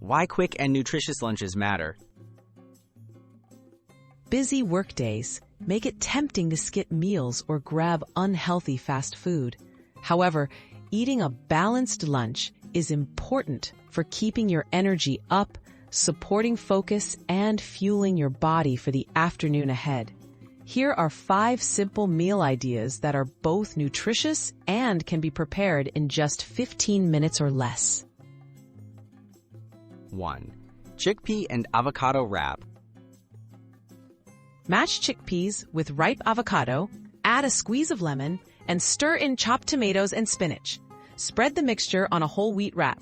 Why quick and nutritious lunches matter. Busy workdays make it tempting to skip meals or grab unhealthy fast food. However, eating a balanced lunch is important for keeping your energy up, supporting focus, and fueling your body for the afternoon ahead. Here are 5 simple meal ideas that are both nutritious and can be prepared in just 15 minutes or less. 1. Chickpea and avocado wrap. Mash chickpeas with ripe avocado, add a squeeze of lemon, and stir in chopped tomatoes and spinach. Spread the mixture on a whole wheat wrap.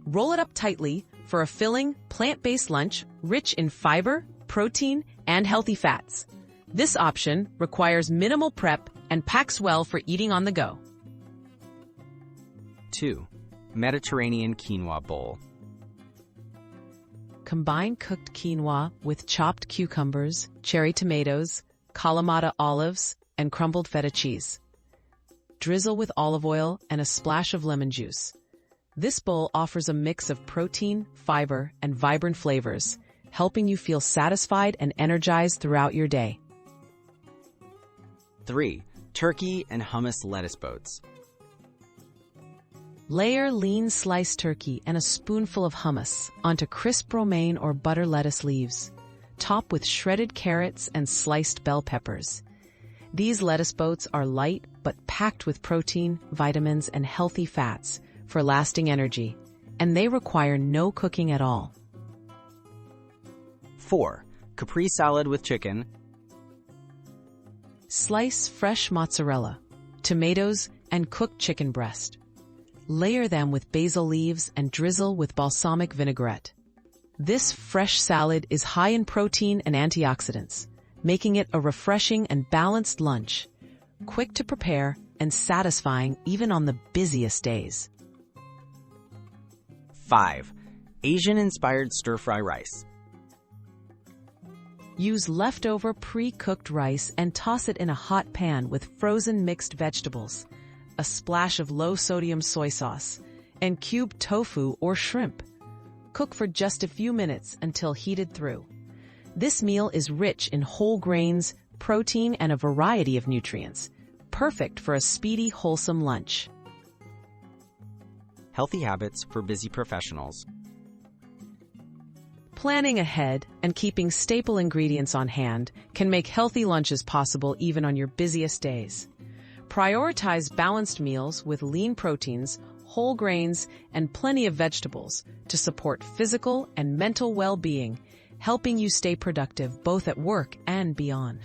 Roll it up tightly for a filling, plant-based lunch rich in fiber, protein, and healthy fats. This option requires minimal prep and packs well for eating on the go. 2. Mediterranean quinoa bowl. Combine cooked quinoa with chopped cucumbers, cherry tomatoes, Kalamata olives, and crumbled feta cheese. Drizzle with olive oil and a splash of lemon juice. This bowl offers a mix of protein, fiber, and vibrant flavors, helping you feel satisfied and energized throughout your day. 3. Turkey and hummus lettuce boats. Layer lean sliced turkey and a spoonful of hummus onto crisp romaine or butter lettuce leaves. Top with shredded carrots and sliced bell peppers. These lettuce boats are light but packed with protein, vitamins, and healthy fats for lasting energy, and they require no cooking at all. 4. Caprese salad with chicken. Slice fresh mozzarella, tomatoes, and cooked chicken breast. Layer them with basil leaves and drizzle with balsamic vinaigrette. This fresh salad is high in protein and antioxidants, making it a refreshing and balanced lunch, quick to prepare and satisfying even on the busiest days. 5. Asian-inspired stir-fry rice. Use leftover pre-cooked rice and toss it in a hot pan with frozen mixed vegetables, a splash of low-sodium soy sauce, and cubed tofu or shrimp. Cook for just a few minutes until heated through. This meal is rich in whole grains, protein, and a variety of nutrients, perfect for a speedy, wholesome lunch. Healthy habits for busy professionals. Planning ahead and keeping staple ingredients on hand can make healthy lunches possible even on your busiest days. Prioritize balanced meals with lean proteins, whole grains, and plenty of vegetables to support physical and mental well-being, helping you stay productive both at work and beyond.